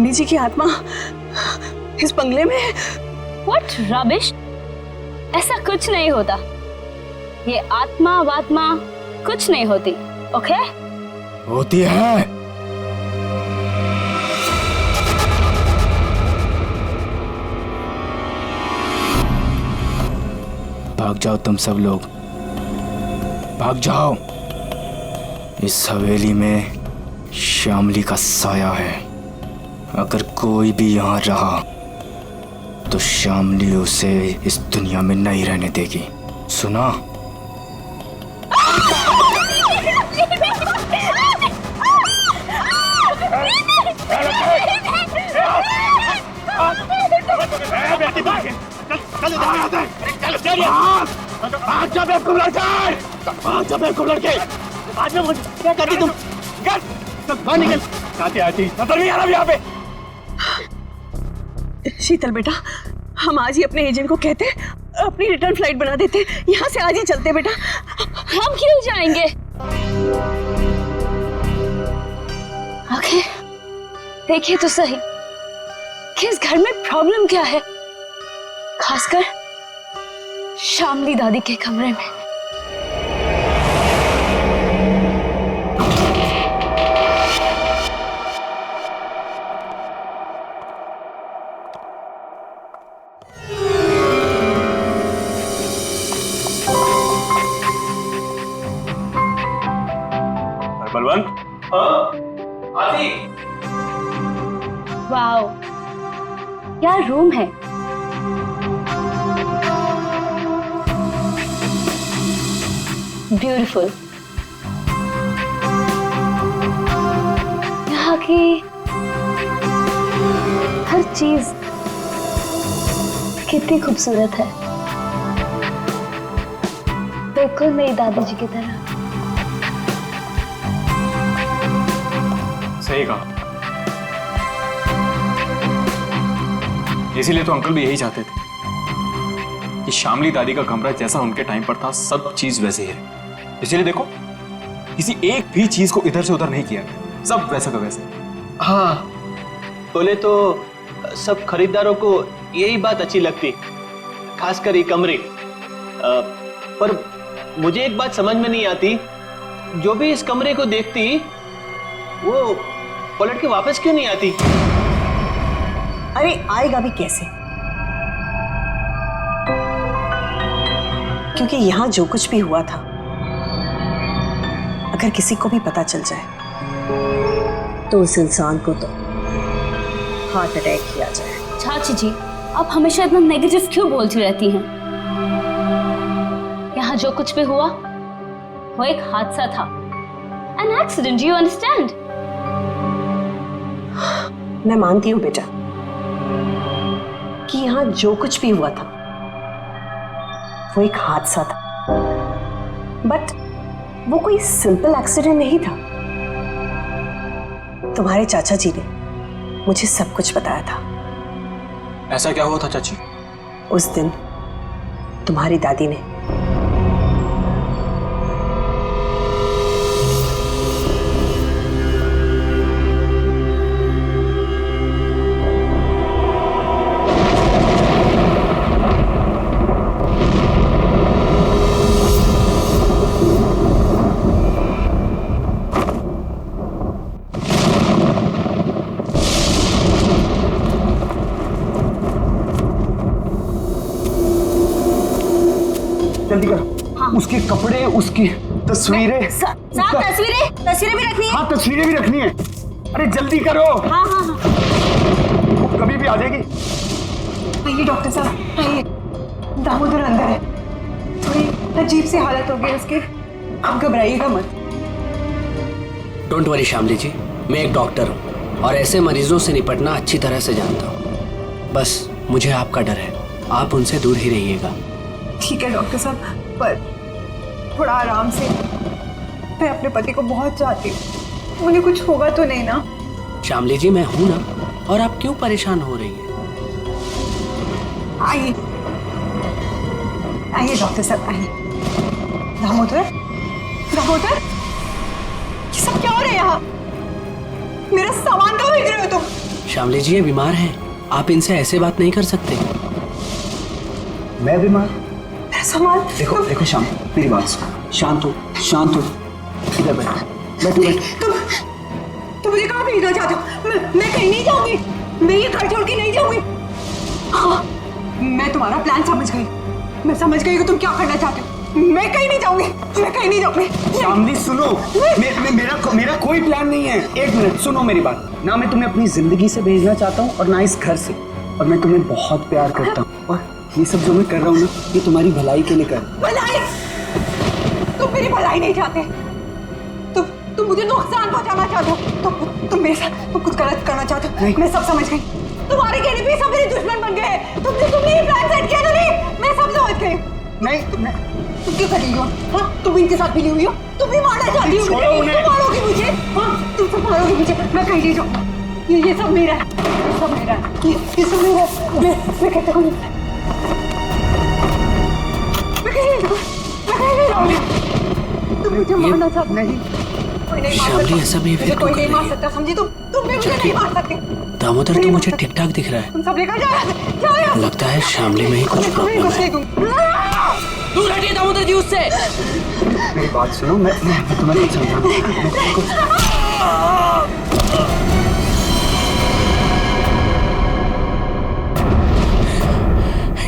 रानी जी की आत्मा इस बंगले में। What rubbish? ऐसा कुछ नहीं होता। ये आत्मा वात्मा कुछ नहीं होती, ओके? होती है। भाग जाओ तुम सब लोग, भाग जाओ। इस हवेली में श्यामली का साया है। अगर कोई भी यहाँ रहा तो श्यामली उसे इस दुनिया में नहीं रहने देगी, सुना? क्या करती तुम? बाहर निकल। आती आती नजर नहीं आ रहा यहाँ पे। शीतल बेटा, हम आज ही अपने एजेंट को कहते अपनी रिटर्न फ्लाइट बना देते, यहाँ से आज ही चलते बेटा। हम क्यों जाएंगे? ओके, देखिए तो सही कि इस घर में प्रॉब्लम क्या है, खासकर श्यामली दादी के कमरे में। बलवंत, आती। वाओ, क्या रूम है। ब्यूटीफुल। यहाँ की हर चीज कितनी खूबसूरत है, बिल्कुल मेरी दादी जी की तरह। सही कहा। इसीलिए तो अंकल भी यही चाहते थे कि श्यामली दादी का कमरा जैसा उनके टाइम पर था सब चीज वैसे ही है। इसीलिए देखो, किसी एक भी चीज को इधर से उधर नहीं किया गया, सब वैसा का वैसे। हाँ, बोले तो सब खरीदारों को यही बात अच्छी लगती, खासकर ये कमरे। पर मुझे एक बात समझ में नहीं आती, जो भी इस कमरे को देखती वो पलट के वापस क्यों नहीं आती? अरे आएगा भी कैसे, क्योंकि यहाँ जो कुछ भी हुआ था अगर किसी को भी पता चल जाए तो उस इंसान को तो हार्ट अटैक किया जाए। चाची जी, आप हमेशा इतना नेगेटिव क्यों बोलती रहती हैं? यहाँ जो कुछ भी हुआ वो एक हादसा था, एन एक्सीडेंट, यू अंडरस्टैंड? मैं मानती हूँ बेटा कि यहाँ जो कुछ भी हुआ था वो एक हादसा था, बट वो कोई सिंपल एक्सीडेंट नहीं था। तुम्हारे चाचा जी ने मुझे सब कुछ बताया था। ऐसा क्या हुआ था चाची? उस दिन तुम्हारी दादी ने जल्दी कर। हाँ। उसके कपड़े, उसकी तस्वीरें। तस्वीरें भी रखनी है। हाँ, तस्वीरें भी रखनी है। अरे जल्दी करो। हाँ हाँ हाँ, वो कभी भी आ जाएगी। आइए डॉक्टर साहब, आइए। दामोदर अंदर है, थोड़ी अजीब सी हालत हो गई उसकी, आप घबराइएगा मत। डोंट वरी श्यामली जी, मैं एक डॉक्टर हूँ और ऐसे मरीजों से निपटना अच्छी तरह से जानता हूँ। बस मुझे आपका डर है, आप उनसे दूर ही रहिएगा। ठीक है डॉक्टर साहब, पर थोड़ा आराम से। मैं अपने पति को बहुत चाहती हूँ, मुझे कुछ होगा तो नहीं ना? श्यामली जी, मैं हूं ना, और आप क्यों परेशान हो रही हैं? आइए आइए डॉक्टर साहब, आइए। दामोदर, दामोदर, ये सब क्या हो रहा है यहाँ? मेरा सामान कहाँ भेज रहे हो तुम? श्यामली जी ये बीमार हैं, आप इनसे ऐसे बात नहीं कर सकते। मैं बीमार? संभाल। देखो देखो श्याम, मेरी बात सुनो, शांत हो शांत हो, इधर बैठ बैठ बैठ। तुम मुझे कहाँ भेजना चाहते हो? मैं कहीं नहीं जाऊंगी, मैं ये घर छोड़ के नहीं जाऊंगी। हाँ, मैं तुम्हारा प्लान समझ गई, मैं समझ गई कि तुम क्या करना चाहते हो। मैं कहीं नहीं जाऊंगी, मैं कहीं नहीं जाऊंगी। श्यामली सुनो, मेरा कोई प्लान नहीं है। एक मिनट सुनो मेरी बात। ना मैं तुम्हें अपनी जिंदगी से भेजना चाहता हूँ और ना इस घर से, और मैं तुम्हें बहुत प्यार करता हूँ, और ये सब जो मैं कर रहा हूँ ना, ये तुम्हारी भलाई के लिए कर रहा हूँ। भलाई? तुम मेरी भलाई नहीं चाहते, तुम मुझे नुकसान पहुंचाना चाहते हो, तुम मेरे साथ तुम कुछ गलत करना चाहते हो। मैं सब समझ गई, तुम्हारे कहने पे सब मेरे दुश्मन बन गए। तुमने ये प्लान सेट किया था। नहीं, मैं सब समझ गई। नहीं तुम क्यों कर रही हो? हाँ, तुम इनके साथ मिली हुई हो, तुम भी मारना चाहती हो। तुम मारोगी मुझे? हाँ, तुम सब मारोगी मुझे। मैं कहीं नहीं जाऊँ, ये सब मेरा है, ये सब मेरा है, ये सब मेरा है। मैं कहता हूँ मैं कहीं नहीं जाऊँगी। तुम मुझे मारना चाहती नहीं। श्यामली ऐसा बिहेवियर क्यों कर रही है? समझी तुम भी मुझे नहीं मार सकते। दामोदर तो मुझे ठीक ठाक दिख रहा है। तुम सब लेकर जाओ। लगता है श्यामली में ही कुछ प्रॉब्लम है। दूर हटिए दामोदर जी उससे। मेरी बात सुनो, मैं तुम्हें नहीं समझा।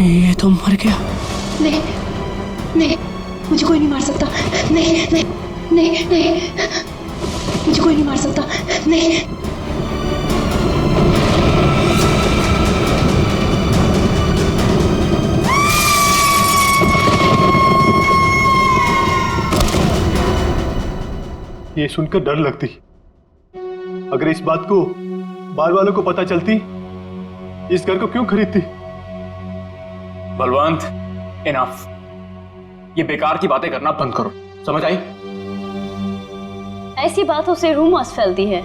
ये तो मर गया। नहीं नहीं, मुझे कोई नहीं मार सकता। नहीं नहीं नहीं नहीं, मुझे कोई नहीं मार सकता। नहीं। ये सुनकर डर लगती, अगर इस बात को बार वालों को पता चलती, इस घर को क्यों खरीदती। बलवंत, इनफ। ये बेकार की बातें करना बंद करो, समझ आई? ऐसी बातों से रूमर्स फैलती है।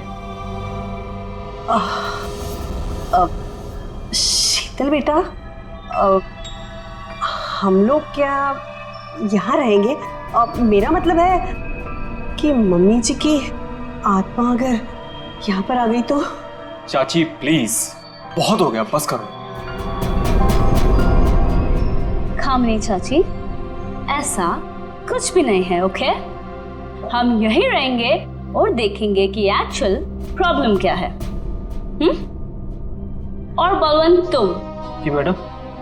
शीतल बेटा, हम लोग क्या यहाँ रहेंगे? मेरा मतलब है कि मम्मी जी की आत्मा अगर यहाँ पर आ गई तो। चाची प्लीज, बहुत हो गया, बस करो। खामनी चाची, ऐसा कुछ भी नहीं है, ओके? हम यहीं रहेंगे और देखेंगे कि एक्चुअल प्रॉब्लम क्या है। और बलवंत, तुम जी मैडम?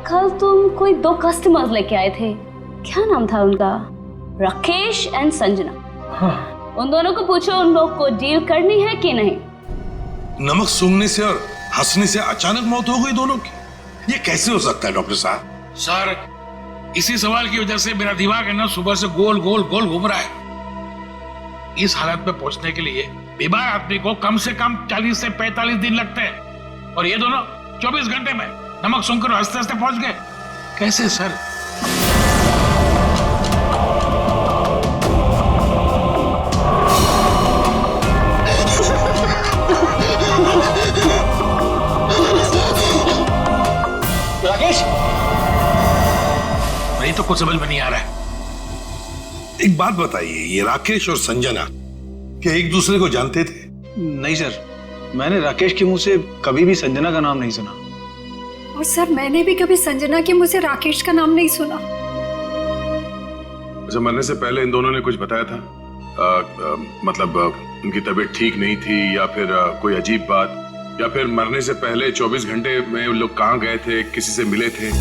कल तुम कोई 2 कस्टमर्स लेके आए थे, क्या नाम था उनका? राकेश एंड संजना। हाँ। उन दोनों को पूछो उन लोग को डील करनी है कि नहीं। नमक सूंघने से और हंसने से अचानक मौत हो गई दोनों की, ये कैसे हो सकता है डॉक्टर साहब? सर, इसी सवाल की वजह से मेरा दिमाग है ना सुबह से गोल गोल गोल घूम रहा है। इस हालत में पहुंचने के लिए बीमार आदमी को कम से कम 40 से 45 दिन लगते हैं, और ये दोनों 24 घंटे में नमक सूंघकर हंसते हंसते पहुंच गए। कैसे सर? राकेश, नहीं तो कुछ समझ में नहीं आ रहा है। एक बात बताइए, ये राकेश और संजना क्या एक दूसरे को जानते थे? नहीं सर, मैंने राकेश के मुंह से कभी भी संजना का नाम नहीं सुना। और सर, मैंने भी कभी संजना के मुंह से राकेश का नाम नहीं सुना। अच्छा, मरने से पहले इन दोनों ने कुछ बताया था? मतलब उनकी तबीयत ठीक नहीं थी, या फिर कोई अजीब बात, या फिर मरने से पहले 24 घंटे में वो लोग कहाँ गए थे, किसी से मिले थे?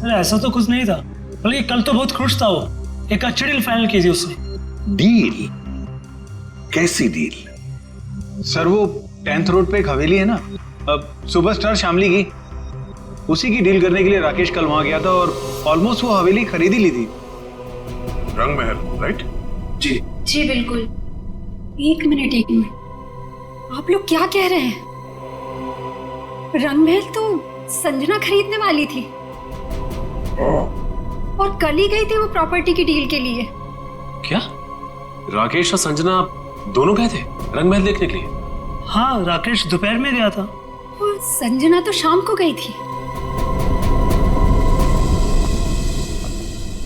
सर ऐसा तो कुछ नहीं था, बल्कि कल तो बहुत खुश था वो। एक अच्छी डील फाइनल की थी उसने। डील? कैसी डील? सर, वो 10th रोड पे एक हवेली है ना, अब सुपरस्टार श्यामली की, उसी की डील करने के लिए राकेश कल वहां गया था, और ऑलमोस्ट वो हवेली खरीद ही ली थी। रंग महल, राइट? जी जी बिल्कुल। एक मिनट, आप लोग क्या कह रहे हैं? रंगमहल तो संजना खरीदने वाली थी, और कल ही गई थी वो प्रॉपर्टी की डील के लिए। क्या राकेश और संजना दोनों गए थे रंगमहल देखने के लिए? हाँ, राकेश दोपहर में गया था। और संजना तो शाम को गई थी।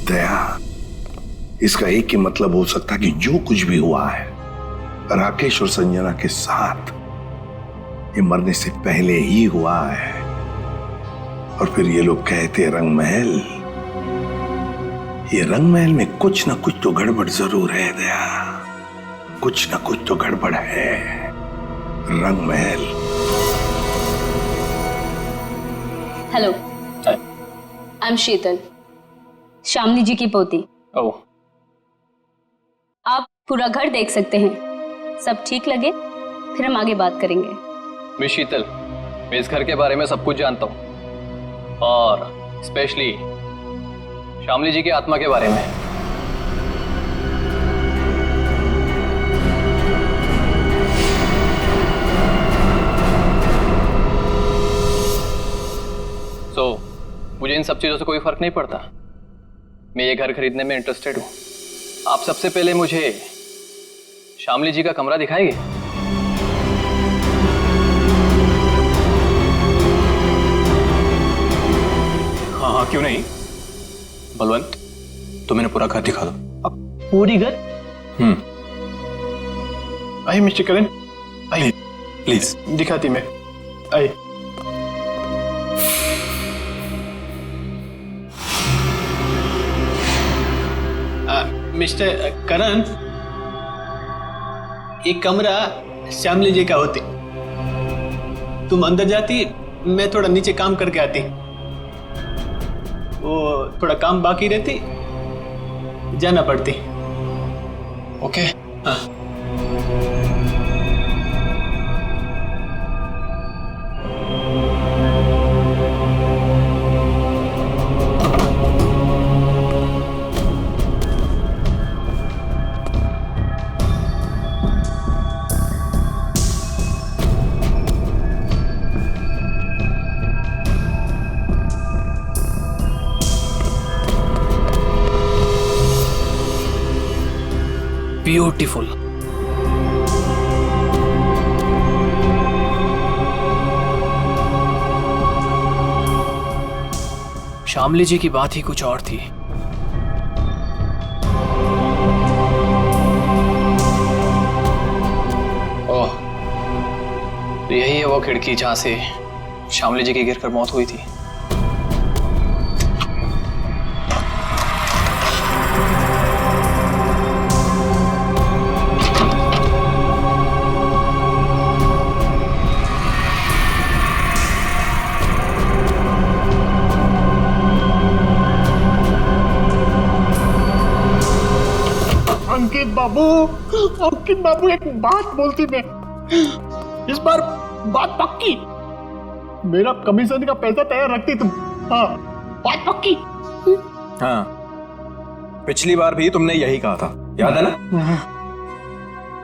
दया, इसका एक ही मतलब हो सकता कि जो कुछ भी हुआ है राकेश और संजना के साथ ये मरने से पहले ही हुआ है। और फिर ये लोग कहते रंग महल, ये रंग महल में कुछ ना कुछ तो गड़बड़ जरूर है दया, कुछ ना कुछ तो गड़बड़ है। रंग महल। हेलो, आई एम शीतल, श्यामली जी की पोती। ओह, आप पूरा घर देख सकते हैं, सब ठीक लगे फिर हम आगे बात करेंगे। मिस शीतल, मैं इस घर के बारे में सब कुछ जानता हूँ, और स्पेशली श्यामली जी की आत्मा के बारे में। मुझे इन सब चीजों से कोई फर्क नहीं पड़ता। मैं ये घर खरीदने में इंटरेस्टेड हूं। आप सबसे पहले मुझे श्यामली जी का कमरा दिखाएंगे? हाँ हाँ, क्यों नहीं। बलवंत, तो मैंने पूरा घर दिखा दो। अब पूरी घर? आइए मिस्टर करण, आइए प्लीज। दिखाती मैं, आइए। मिस्टर करण, एक कमरा श्यामली जी का होती। तुम अंदर जाती, मैं थोड़ा नीचे काम करके आती। वो थोड़ा काम बाकी रहती, जाना पड़ती। ओके। हाँ। ब्यूटीफुल। श्यामली जी की बात ही कुछ और थी। ओह, तो यही है वो खिड़की जहां से श्यामली जी की गिरकर मौत हुई थी। अंकित बाबू एक बात बोलती मैं, इस बार बात पक्की। मेरा कमीशन का पैसा तैयार रखती तुम। हाँ, बात पक्की। हाँ, पिछली बार भी तुमने यही कहा था, याद है ना?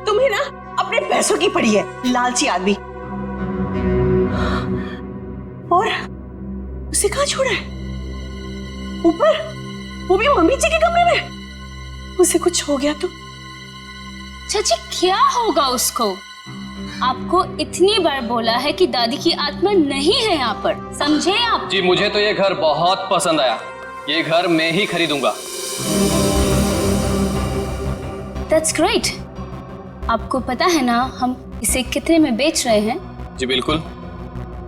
तुम्हें ना अपने पैसों की पड़ी है, लालची आदमी। और उसे कहाँ छोड़ा है? ऊपर, वो भी मम्मी जी के कमरे में। उसे कुछ हो गया तो? चाची, क्या होगा उसको? आपको इतनी बार बोला है कि दादी की आत्मा नहीं है यहाँ पर, समझे आप? जी, मुझे तो ये घर बहुत पसंद आया। ये घर मैं ही खरीदूंगा। That's great। आपको पता है ना हम इसे कितने में बेच रहे हैं? जी बिल्कुल।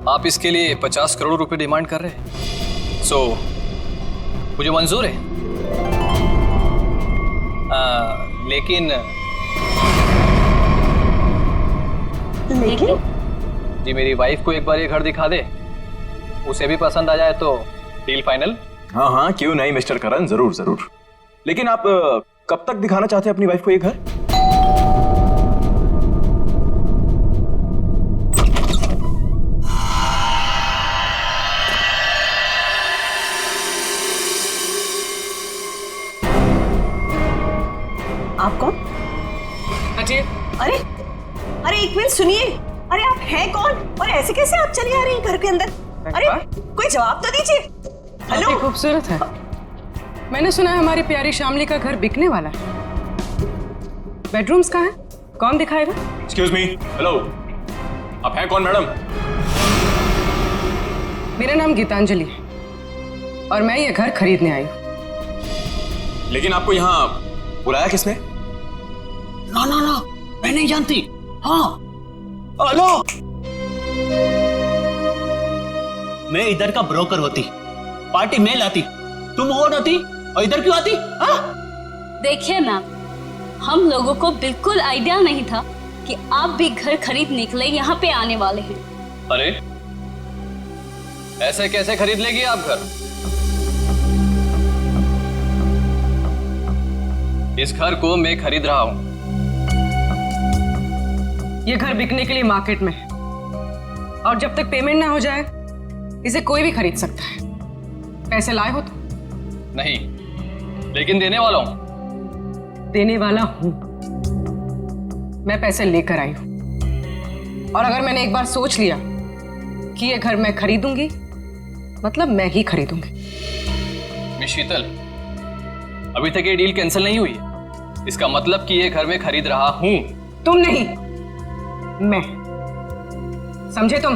आप इसके लिए 50 करोड़ रुपए डिमांड कर रहे हैं। सो मुझे मंजूर है। लेकिन जी, मेरी वाइफ को एक बार ये घर दिखा दे, उसे भी पसंद आ जाए तो डील फाइनल। हाँ हाँ, क्यों नहीं मिस्टर करण, जरूर जरूर। लेकिन आप कब तक दिखाना चाहते हैं अपनी वाइफ को ये घर? आप कौन? हटिए। अरे अरे एक मिनट सुनिए। अरे आप हैं कौन और ऐसे कैसे आप चली आ रही हैं घर के अंदर? अरे कोई जवाब तो दीजिए। हेलो। काफी खूबसूरत है। मैंने सुना है हमारी प्यारी श्यामली का घर बिकने वाला है। बेडरूम्स कहाँ है? कौन दिखाएगा? एक्सक्यूज मी, हेलो, आप हैं कौन मैडम? मेरा नाम गीतांजलि है और मैं ये घर खरीदने आई हूँ। लेकिन आपको यहाँ बुलाया किसने? ना ना ना, नहीं जानती? हाँ। हेलो, मैं इधर का ब्रोकर होती, पार्टी मैं लाती, तुम और होती और इधर क्यों आती? हाँ? देखिए मैम, हम लोगों को बिल्कुल आइडिया नहीं था कि आप भी घर खरीदने के लिए यहाँ पे आने वाले हैं। अरे ऐसे कैसे खरीद लेगी आप घर? इस घर को मैं खरीद रहा हूं। ये घर बिकने के लिए मार्केट में है और जब तक पेमेंट ना हो जाए इसे कोई भी खरीद सकता है। पैसे लाए हो तो? नहीं, लेकिन देने वाला हूं। देने वाला हूं। मैं पैसे लेकर आई हूं और अगर मैंने एक बार सोच लिया कि ये घर मैं खरीदूंगी मतलब मैं ही खरीदूंगी। मिस शीतल, अभी तक ये डील कैंसिल नहीं हुई, इसका मतलब कि ये घर मैं खरीद रहा हूं। तुम नहीं, मैं। समझे तुम?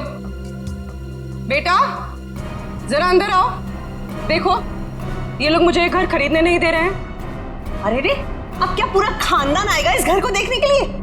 बेटा जरा अंदर आओ, देखो ये लोग मुझे ये घर खरीदने नहीं दे रहे हैं। अरे रे, अब क्या पूरा खानदान आएगा इस घर को देखने के लिए?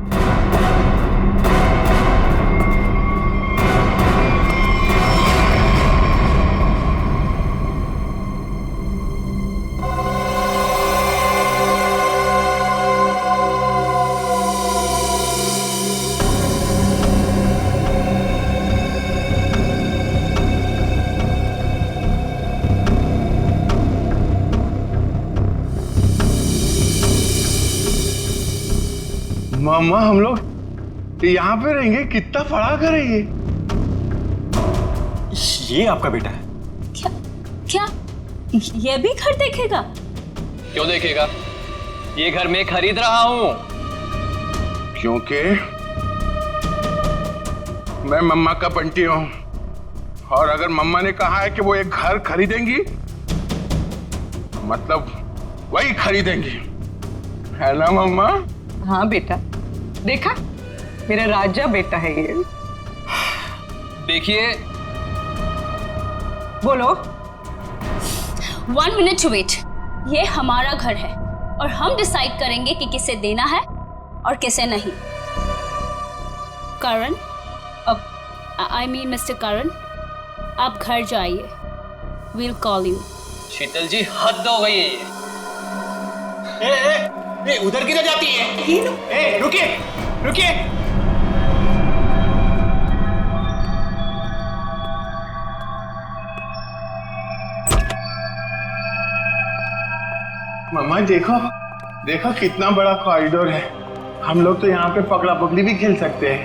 मामा, हम लोग यहाँ पे रहेंगे? कितना बड़ा घर है ये? ये आपका बेटा है? क्या क्या ये भी घर देखेगा? क्यों देखेगा? ये घर मैं खरीद रहा हूं। क्योंकि मैं मम्मा का बंटी हूं और अगर मम्मा ने कहा है कि वो एक घर खरीदेंगी मतलब वही खरीदेंगी, है ना मम्मा? हाँ बेटा, देखा मेरा राजा बेटा है ये। देखिए, बोलो। 1 मिनट वेट। ये हमारा घर है और हम डिसाइड करेंगे कि किसे देना है और किसे नहीं। करण, अब आई मीन मिस्टर करण, आप घर जाइए। Will call you. Sheetal ji, हद हो गई है ये। उधर किधर जाती है? रुकिए रुकिए। मम्मा देखो, देखो कितना बड़ा कॉरिडोर है। हम लोग तो यहाँ पे पकड़ा पकड़ी भी खेल सकते हैं।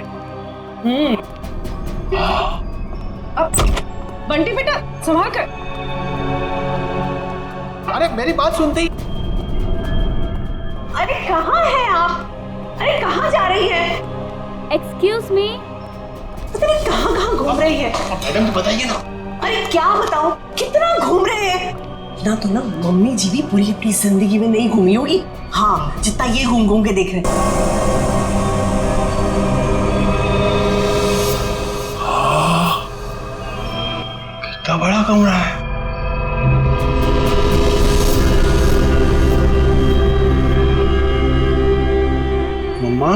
अब बंटी बेटा संभाल कर। अरे मेरी बात सुनती। अरे कहाँ हैं आप? अरे कहाँ जा रही है? Excuse me. पता नहीं कहाँ कहाँ घूम रही है। मैडम तो बताइए ना। अरे क्या बताऊं, कितना घूम रहे हैं ना। तो ना मम्मी जी भी पूरी अपनी जिंदगी में नहीं घूमी होगी, हाँ, जितना ये घूम घूम के देख रहे हैं। कितना बड़ा कमरा है। मम्मा,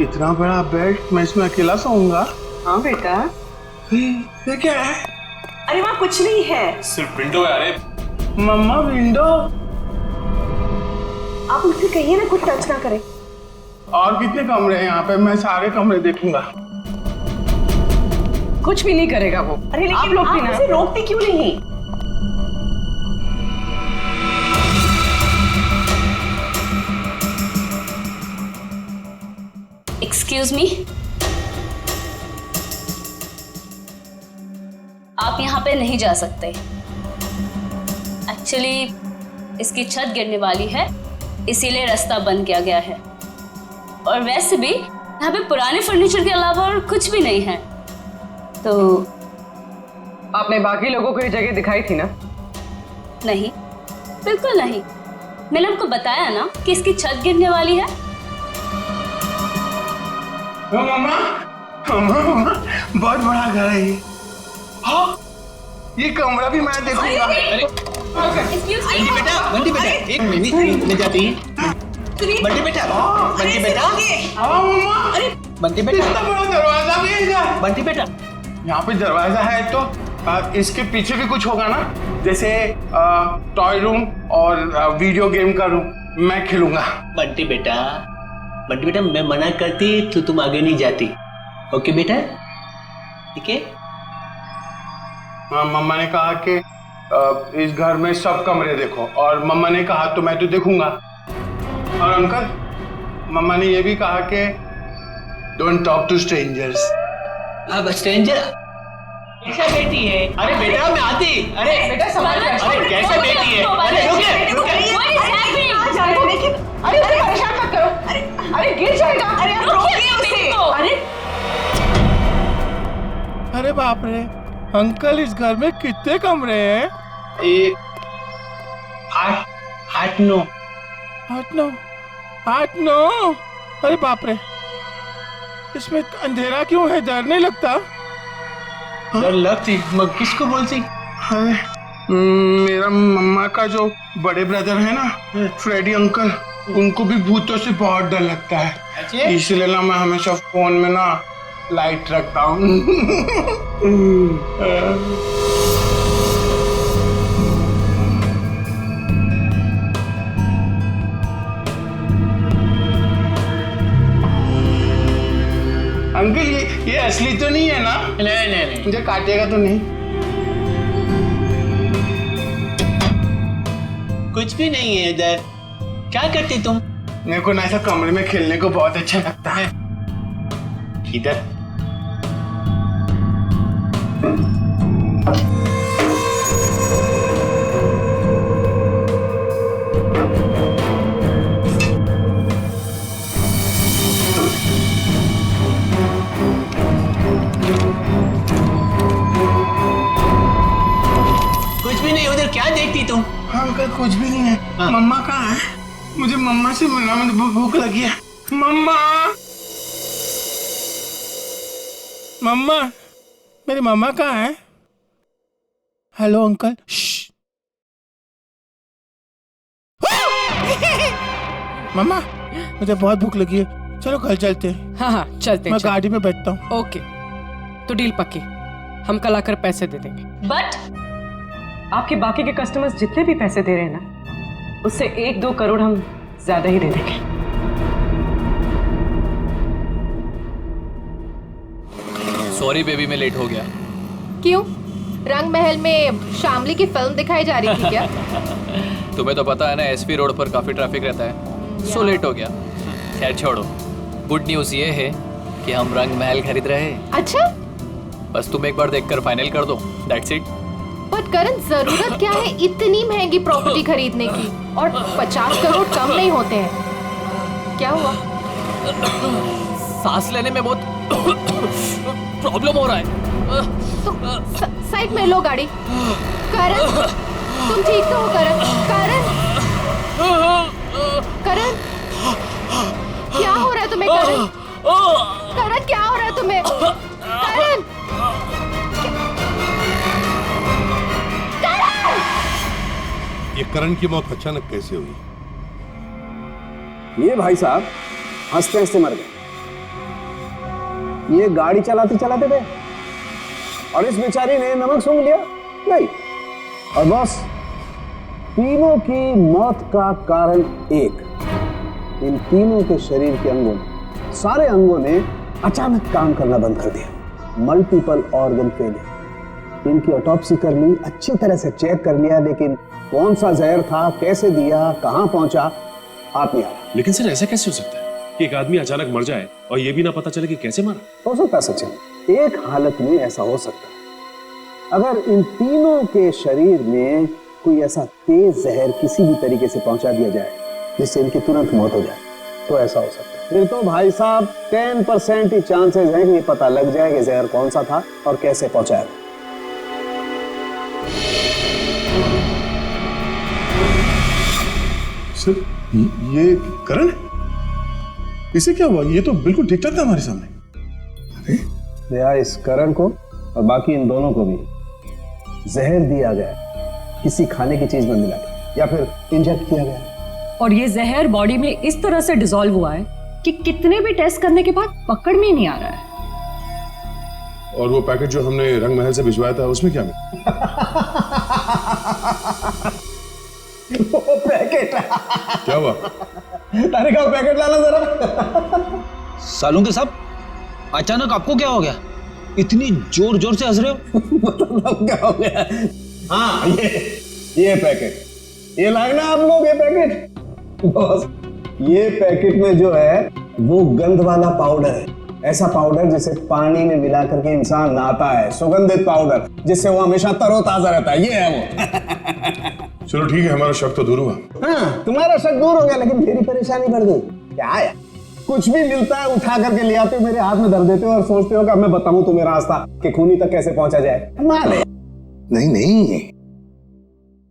इतना बड़ा बेड, मैं इसमें अकेला सोऊंगा? हाँ बेटा। ये क्या है? अरे वहाँ कुछ नहीं है, सिर्फ विंडो है। अरे मम्मा, विंडो? आप मुझसे कहिए ना कुछ टच ना करें। और कितने कमरे हैं यहाँ पे? मैं सारे कमरे देखूंगा। कुछ भी नहीं करेगा वो। अरे लेकिन आप लोग भी आप ना उसे रोकते क्यों नहीं? एक्सक्यूज मी, आप यहाँ पे नहीं जा सकते। एक्चुअली इसकी छत गिरने वाली है, इसीलिए रास्ता बंद किया गया है। और वैसे भी यहाँ पे पुराने फर्नीचर के अलावा और कुछ भी नहीं है। तो आपने बाकी लोगों को ये जगह दिखाई थी ना? नहीं, बिल्कुल नहीं। मैंने आपको बताया ना कि इसकी छत गिरने वाली है। मम्मा, मम्मा, बहुत बड़ा घर है ये। हाँ, ये कमरा भी मैं देखूंगा। बंटी बेटा, एक मिनट में जाती है। बंटी बेटा, बंटी बेटा, अरे बंटी बेटा, इतना बड़ा दरवाजा भी है इधर। बंटी बेटा, यहाँ पे दरवाजा है तो इसके पीछे भी कुछ होगा ना, जैसे टॉय रूम और वीडियो गेम का रूम। मैं खेलूंगा। बंटी बेटा, बंटी बेटा, मैं मना करती तो तुम आगे नहीं जाती। ओके बेटा, ठीक है? हाँ, मम्मा ने कहा कि इस घर में सब कमरे देखो, और मम्मा ने कहा तो मैं तो देखूंगा। और अंकल, मम्मा ने ये भी कहा कि डोंट टॉक टू स्ट्रेंजर्स। अब स्ट्रेंजर कैसा बेटी है? अरे बेटा मैं आती। अरे बेटा संभाल। अरे कैसा बेटी है? अरे रुके रुके। अरे उसे परेशान मत करो। अरे गिर जाएगा। अरे आप रोकिए उसे। अरे अरे बाप रे अंकल, इस घर में कितने कमरे हैं? 8 9। 8 9। अरे बाप रे, इसमें अंधेरा क्यों है? डर नहीं लगता? डर लगती, मैं किसको बोलती? अरे मेरा मम्मा का जो बड़े ब्रदर है ना, फ्रेडी अंकल, उनको भी भूतों से बहुत डर लगता है। इसलिए ना मैं हमेशा फोन में ना लाइट रखता हूँ। अंकल ये असली तो नहीं है ना? नहीं। मुझे काटेगा तो नहीं? कुछ भी नहीं है इधर। क्या करती तुम? मेरे को ना ऐसा कमरे में खेलने को बहुत अच्छा लगता है। इधर कुछ भी नहीं। उधर क्या देखती तुम? हाँ अंकल, कुछ भी नहीं है। हाँ। मम्मा कहाँ है? मुझे मम्मा से मिलना, मुझे भूख लगी है। मम्मा, मम्मा, मेरी मम्मा कहाँ है? Hello uncle. मम्मा, मुझे बहुत भूख लगी है, चलो घर चलते हैं। हाँ चलते हैं। मैं गाड़ी में बैठता हूँ। ओके, तो डील पक्की, हम कल आकर पैसे दे देंगे। बट आपके बाकी के कस्टमर्स जितने भी पैसे दे रहे हैं ना, उससे 1-2 करोड़ हम ज्यादा ही दे देंगे। सॉरी बेबी, मैं लेट हो गया। क्यों? रंग महल में शामली की फिल्म दिखाई जा रही थी क्या? तुम्हें तो पता है ना, एसपी रोड पर काफी ट्रैफिक रहता है, सो लेट हो गया। खैर छोड़ो, गुड न्यूज ये है कि हम रंग महल खरीद रहे हैं। अच्छा, बस तुम एक बार देखकर फाइनल कर दो, दैट्स इट। बट करण, जरूरत क्या है इतनी महंगी प्रॉपर्टी खरीदने की? और 50 करोड़ कम नहीं होते हैं। क्या हुआ? सांस लेने में बहुत प्रॉब्लम हो रहा है। तो साइड में लो गाड़ी। करण, तुम ठीक तो हो? करण, करण, करण, क्या हो रहा है तुम्हें? करण, करण, क्या हो रहा है तुम्हें? करण, ये करण की मौत अचानक कैसे हुई? ये भाई साहब हंसते हंसते मर गए। ये गाड़ी चलाते चलाते गए और इस बेचारी ने नमक सूंघ लिया। नहीं, और बस तीनों की मौत का कारण एक, इन तीनों के शरीर के अंगों ने, सारे अंगों ने अचानक काम करना बंद कर दिया। Multiple organ failure. इनकी ऑटोप्सी कर ली, अच्छी तरह से चेक कर लिया, लेकिन कौन सा जहर था, कैसे दिया, कहां पहुंचा, हाथ नहीं आ रहा। लेकिन सर ऐसा कैसे हो सकता है कि एक आदमी अचानक मर जाए और ये भी ना पता चले कि कैसे मरा? हो सकता है सचिन, एक हालत में ऐसा हो सकता है, अगर इन तीनों के शरीर में कोई ऐसा तेज जहर किसी भी तरीके से पहुंचा दिया जाए जिससे इनकी तुरंत मौत हो जाए, तो ऐसा हो सकता है। फिर तो भाई साहब 10% ही चांसेस हैं कि ये पता लग जाए कि जहर कौन सा था और कैसे पहुंचाया। सर ये करण, इसे क्या हुआ? ये तो बिल्कुल ठीक ठाक था हमारे सामने। अरे इस करण को और बाकी इन दोनों को भी जहर दिया गया, किसी खाने की चीज में मिला के या फिर इंजेक्ट किया गया। और ये जहर बॉडी में इस तरह से डिसॉल्व हुआ है कि कितने भी टेस्ट करने के बाद पकड़ में ही नहीं आ रहा है। और वो पैकेट जो हमने रंग महल से भिजवाया था उसमें क्या मिला? वो पैकेट क्या हुआ? तारे का पैकेट लाना जरा। सालू के साहब, अचानक आपको क्या हो गया? इतनी जोर जोर से हंस रहे हो? मतलब क्या हो गया? हाँ, ये पैकेट, ये लाना आप लोग ये पैकेट। बॉस, ये पैकेट में जो है वो गंध वाला पाउडर है। ऐसा पाउडर जिसे पानी में मिला करके इंसान नहाता है, सुगंधित पाउडर जिससे वो हमेशा तरोताजा रहता है, ये है वो। चलो ठीक है, हमारा शक तो दूर हुआ। हाँ, तुम्हारा शक दूर हो गया, लेकिन मेरी परेशानी बढ़ गई। क्या है? कुछ भी मिलता है उठा करके ले आते हो, मेरे हाथ में धर देते हो और सोचते हो कि अब मैं बताऊं तुम्हें रास्ता कि खूनी तक कैसे पहुंचा जाए। नहीं नहीं,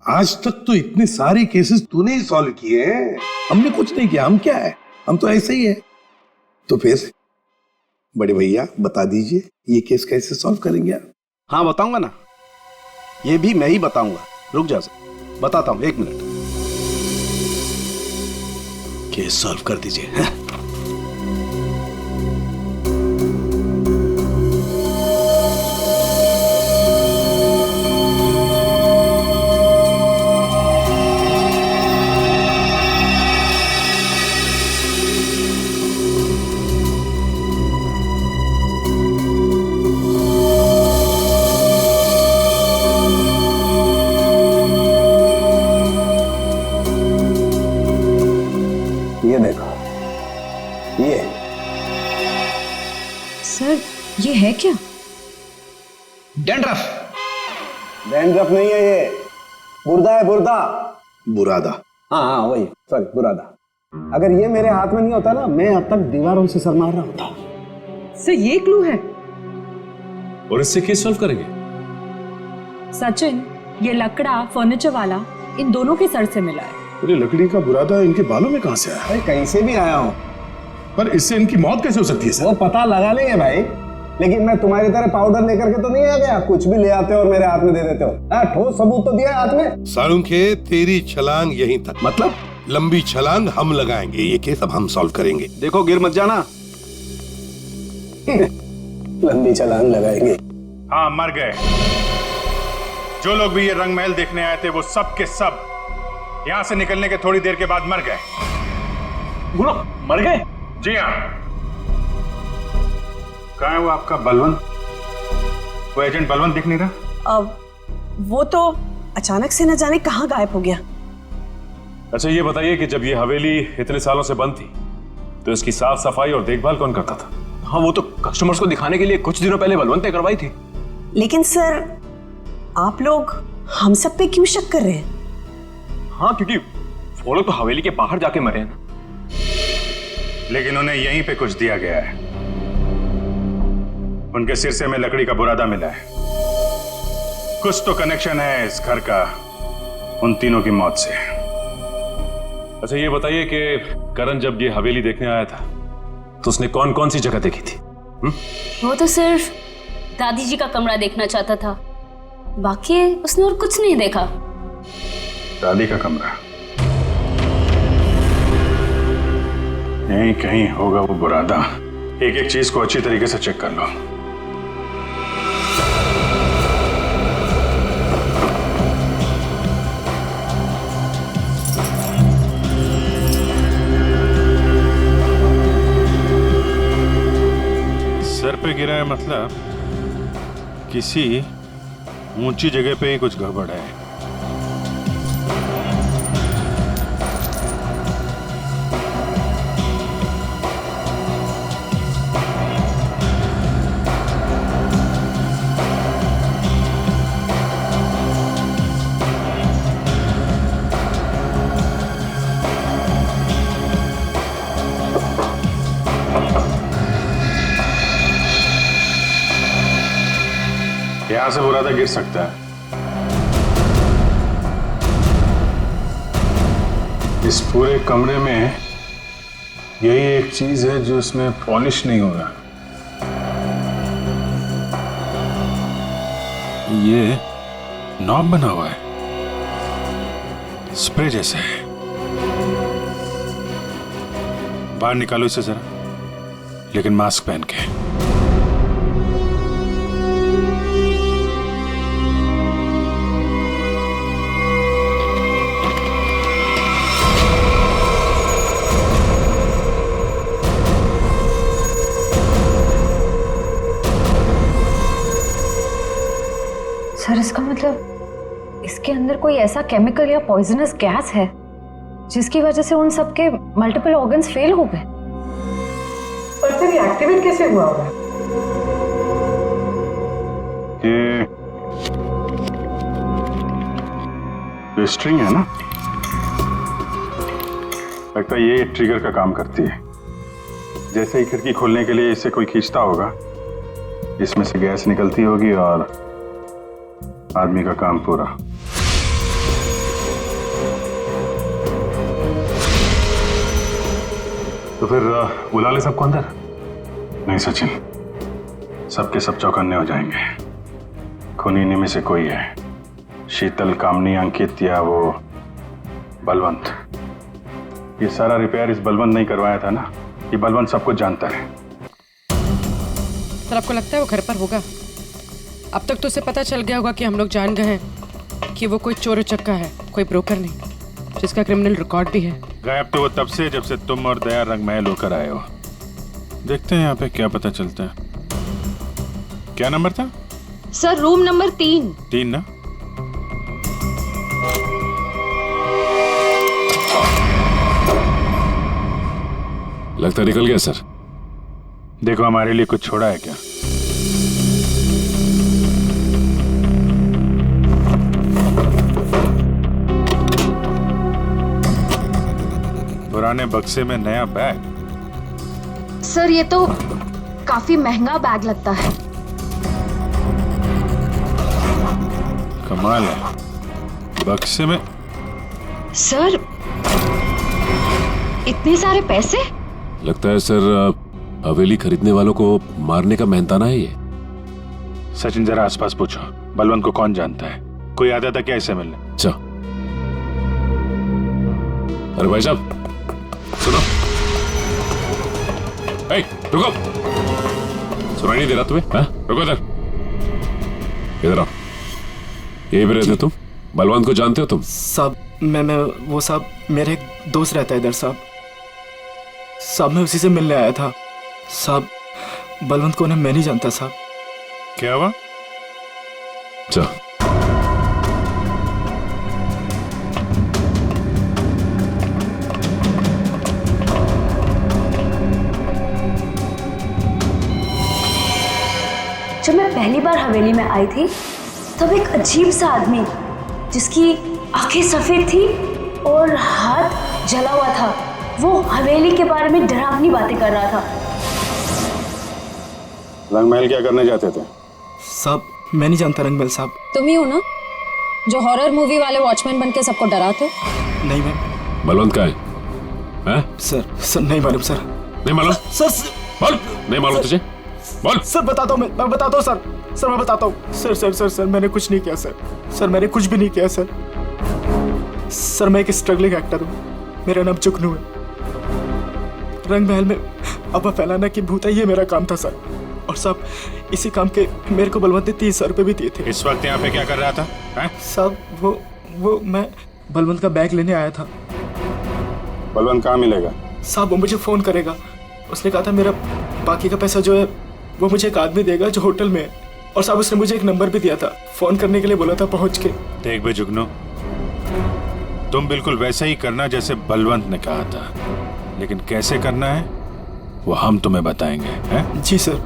आज तक तो इतने सारे केसेस तूने ही सॉल्व किए हैं, हमने कुछ नहीं किया। हम क्या है, हम तो ऐसे ही है। तो फिर बड़े भैया बता दीजिए ये केस कैसे सॉल्व करेंगे आप? हाँ बताऊंगा ना, ये भी मैं ही बताऊंगा। रुक जा, बताता हूं, 1 मिनट। केस सॉल्व कर दीजिए। ये देखो, ये सर ये है क्या? डैंड्रफ। डैंड्रफ नहीं है, ये बुर्दा है, बुर्दा। बुरादा। हाँ हाँ वही, सॉरी, बुरादा। अगर ये मेरे हाथ में नहीं होता ना, मैं अब तक दीवारों से सर मार रहा होता। सर ये क्लू है। और इससे केस सॉल्व करेंगे? सचिन, ये लकड़ा फर्नीचर वाला इन दोनों के सर से मिला है। अरे लकड़ी का बुरादा इनके बालों में कहां से आया? भाई कहीं से भी आया हूँ, पर इससे इनकी मौत कैसे हो सकती है सर? वो पता लगा लेंगे भाई, लेकिन मैं तुम्हारी तरह पाउडर लेकर के तो नहीं आ गया। कुछ भी ले आते हो और मेरे हाथ में दे देते हो। ठोस सबूत तो दिया हाथ में। सालुंखे, तेरी छलांग यहीं तक। मतलब लंबी छलांग हम लगाएंगे, ये केस अब हम सॉल्व करेंगे। देखो गिर मत जाना। लंबी छलांग लगाएंगे। हाँ, मर गए। जो लोग भी ये रंग महल देखने आए थे वो सब के सब यहां से निकलने के थोड़ी देर के बाद मर गए। गुरु मर गए? जी हाँ। कहाँ है वो आपका बलवंत? वो एजेंट बलवंत दिख नहीं रहा। अब वो तो अचानक से न जाने कहाँ गायब हो गया। अच्छा ये बताइए कि जब ये हवेली इतने सालों से बंद थी तो इसकी साफ सफाई और देखभाल कौन करता था? हाँ, वो तो कस्टमर्स को दिखाने के लिए कुछ दिनों पहले बलवंत ने करवाई थी। लेकिन सर, आप लोग हम सब पे क्यों शक कर रहे हैं? हाँ, क्योंकि वो लोग तो हवेली के बाहर जाके मरे हैं ना। लेकिन उन्हें यहीं पे कुछ दिया गया है। उनके सिर से हमें लकड़ी का बुरादा मिला है। कुछ तो कनेक्शन है इस घर का उन तीनों की मौत से। अच्छा ये बताइए कि करण जब ये हवेली देखने आया था तो उसने कौन कौन सी जगह देखी थी? वो तो सिर्फ दादी जी का कमरा देखना चाहता था, बाकी उसने और कुछ नहीं देखा। दादी का कमरा यहीं कहीं होगा वो बुरादा। एक एक चीज को अच्छी तरीके से चेक कर लो। सर पे गिरा है, मतलब किसी ऊंची जगह पे ही कुछ गड़बड़ है। यहां से बुरादा गिर सकता है। इस पूरे कमरे में यही एक चीज है जो इसमें पॉलिश नहीं हो रहा। ये नॉब बना हुआ है, स्प्रे जैसा है। बाहर निकालो इसे जरा, लेकिन मास्क पहन के। सर इसका मतलब इसके अंदर कोई ऐसा केमिकल या पॉइजनस गैस है जिसकी वजह से उन सबके मल्टीपल ऑर्गन्स फेल हो गए। पर फिर ये एक्टिवेट कैसे हुआ होगा? ये स्ट्रिंग है ना, लगता है ये ट्रिगर का काम करती है। जैसे ही खिड़की खोलने के लिए इसे कोई खींचता होगा, इसमें से गैस निकलती होगी और आदमी का काम पूरा। तो फिर बुला ले सबको अंदर। नहीं सचिन, सबके सब चौकन्ने हो जाएंगे। खूनी इन्हीं में से कोई है, शीतल, कामनी, अंकित या वो बलवंत। ये सारा रिपेयर इस बलवंत नहीं करवाया था ना, ये बलवंत सब कुछ जानता है। सर आपको लगता है वो घर पर होगा? अब तक तो उसे पता चल गया होगा कि हम लोग जान गए हैं कि वो कोई चोर उचक्का है, कोई ब्रोकर नहीं, जिसका क्रिमिनल रिकॉर्ड भी है। गायब तो वो तब से जब से तुम और दया रंग महल होकर आए हो। देखते हैं यहाँ पे क्या पता चलता है। क्या नंबर था? Sir room number 3। 3 ना? लगता निकल गया सर। देखो हमारे लिए कुछ छोड़ा है क्या? पुराने बक्से में नया बैग? सर ये तो काफी महंगा बैग लगता है। कमाल है, बक्से में। सर इतने सारे पैसे? लगता है सर हवेली खरीदने वालों को मारने का मेहनताना है ये। सचिन जरा आसपास पूछो, बलवंत को कौन जानता है? कोई आता था क्या इसे मिलने? अच्छा। अरे भाई साहब सुनो। रुको, सुनाई नहीं दे रहा तुम्हें? हाँ? रुको इधर, इधर आओ। यही पे रहते तुम? बलवंत को जानते हो तुम? साहब मैं वो साहब मेरे एक दोस्त रहता है इधर साहब। मैं उसी से मिलने आया था साहब। बलवंत को मैं नहीं जानता साहब। क्या हुआ? अच्छा। जब मैं पहली बार हवेली में आई थी तब एक अजीब सा आदमी जिसकी आंखें सफेद थी और हाथ जला हुआ था, वो हवेली के बारे में डरावनी बातें कर रहा था। रंगमहल क्या करने जाते थे? साहब मैं नहीं जानता रंगमहल साहब। तुम ही हो ना जो हॉरर मूवी वाले वॉचमैन बन के सबको डराते हो? नहीं मैम। बलवंत का है? सर नहीं मालूम सर। नहीं मालूम? सर बोल। नहीं मालूम तुझे? बोल। सर बताता हूँ, मैं बताता हूँ सर मैं बताता हूँ। सर मैंने कुछ नहीं किया सर मैंने कुछ भी नहीं किया सर मैं एक स्ट्रगलिंग एक्टर हूँ, मेरा नाम जुगनू है। रंगमहल में अफवाह फैलाना कि भूत है, ये मेरा काम था सर। और साहब इसी काम के मेरे को बलवंत ने 30,000 रुपये भी दिए थे। इस वक्त यहाँ पे क्या कर रहा था? साहब वो मैं बलवंत का बैग लेने आया था। बलवंत कहाँ मिलेगा? साहब वो मुझे फोन करेगा, उसने कहा था मेरा बाकी का पैसा जो है वो मुझे एक आदमी देगा जो होटल में है। और साहब उसने मुझे एक नंबर भी दिया था, फोन करने के लिए बोला था, पहुंच के। देख बे जुगनू, तुम बिल्कुल वैसा ही करना जैसे बलवंत ने कहा था, लेकिन कैसे करना है वो हम तुम्हें बताएंगे। हैं? जी सर।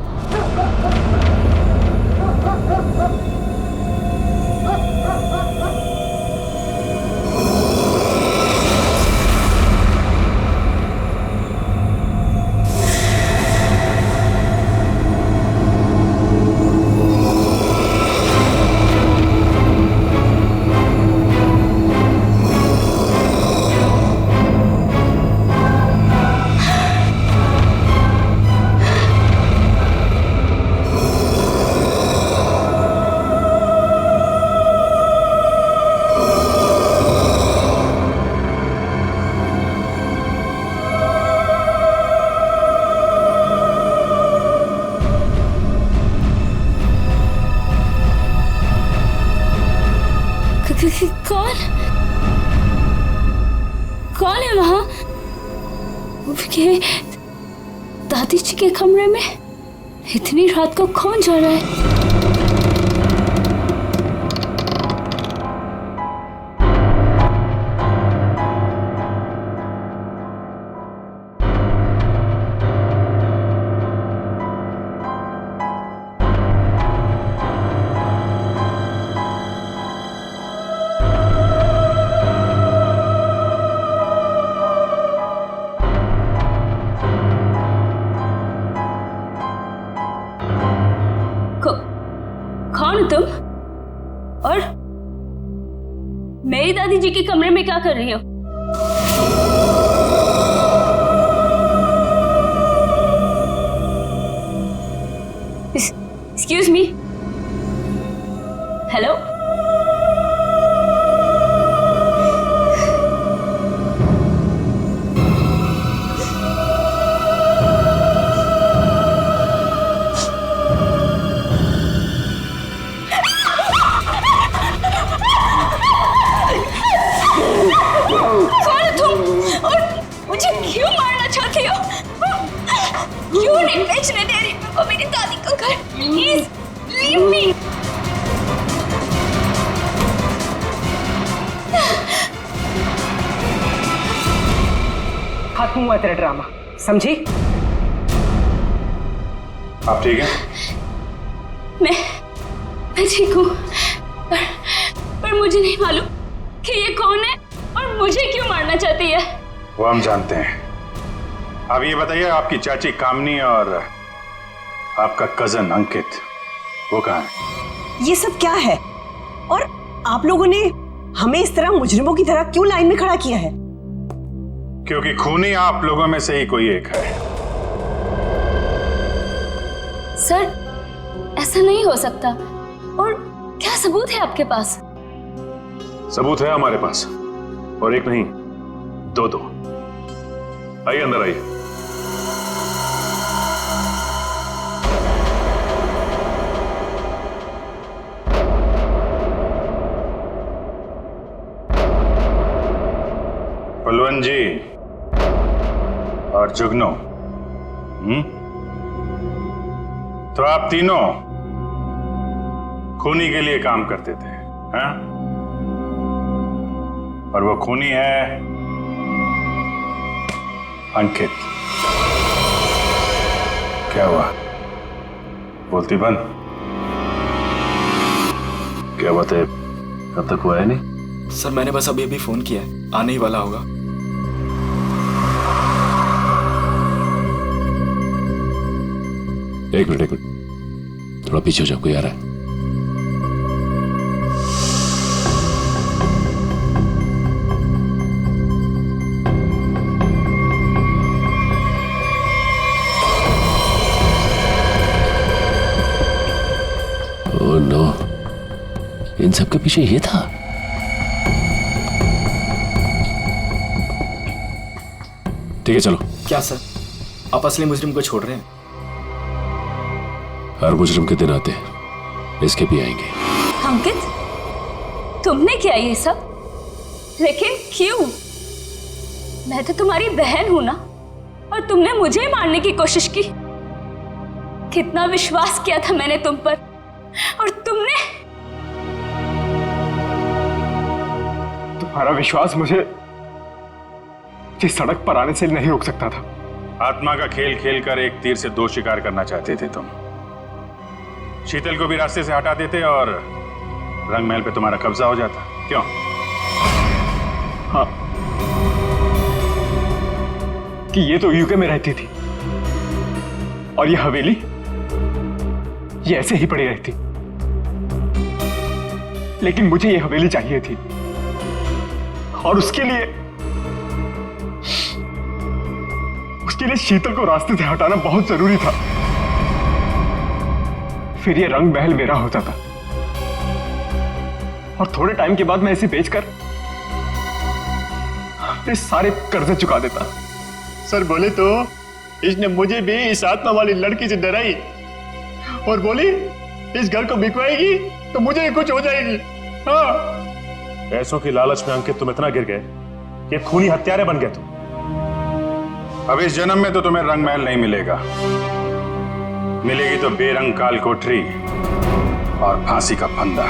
कौन है वहां? ये दादी जी के कमरे में इतनी रात को कौन जा रहा है? कौन तुम? और मेरी दादी जी के कमरे में क्या कर रही हो? Excuse me, hello? क्यों नहीं बेचने दे रही मेरे को मेरी दादी का घर? Please leave me. खत्म हुआ तेरा ड्रामा, समझी? आप ठीक हैं? मैं ठीक हूँ, पर मुझे नहीं मालूम कि ये कौन है और मुझे क्यों मारना चाहती है। वो हम जानते हैं। अब ये बताइए, आपकी चाची कामनी और आपका कजन अंकित वो कहाँ है? ये सब क्या है? और आप लोगों ने हमें इस तरह मुजरिमों की तरह क्यों लाइन में खड़ा किया है? क्योंकि खूनी आप लोगों में से ही कोई एक है। सर, ऐसा नहीं हो सकता। और क्या सबूत है आपके पास? सबूत है हमारे पास, और एक नहीं, दो। आइए अंदर आइए। बलवंत जी और जुगनू, तो आप तीनों खूनी के लिए काम करते थे, हैं? और वो खूनी है अंकित। क्या हुआ? बोलती बंद। क्या बात है, कब तक हुआ है? नहीं सर, मैंने बस अभी फोन किया है, आने ही वाला होगा। एक मिनट, थोड़ा पीछे हो जाओ, कोई आ रहा है। ओह नो, इन सब के पीछे ये था। ठीक है, चलो। क्या सर, आप असली मुजरिम को छोड़ रहे हैं? हर मुजरिम के दिन आते हैं, इसके भी आएंगे। अंकित, तुमने किया ये सब? लेकिन क्यों? मैं तो तुम्हारी बहन हूं ना, और तुमने मुझे मारने की कोशिश की। कितना विश्वास किया था मैंने तुम पर, और तुमने। तुम्हारा विश्वास मुझे इस सड़क पर आने से नहीं रोक सकता था। आत्मा का खेल खेलकर एक तीर से दो शिकार करना चाहते थे तुम। शीतल को भी रास्ते से हटा देते और रंग महल पे तुम्हारा कब्जा हो जाता। क्यों? हाँ, कि ये तो यूके में रहती थी और ये हवेली ये ऐसे ही पड़ी रहती, लेकिन मुझे ये हवेली चाहिए थी, और उसके लिए शीतल को रास्ते से हटाना बहुत जरूरी था। फिर ये रंग महल मेरा होता था, और थोड़े टाइम के बाद मैं इसे बेचकर अपने सारे कर्जे चुका देता। सर बोले तो इसने मुझे भी इस आत्मा वाली लड़की से डराई और बोली इस घर को बिकवाएगी तो मुझे कुछ हो जाएगी। हाँ, पैसों की लालच में अंकित तुम इतना गिर गए कि खूनी हत्यारे बन गए तुम। अब इस जन्म में तो तुम्हें रंग महल नहीं मिलेगा, मिलेगी तो बेरंग काल कोठरी और फांसी का फंदा।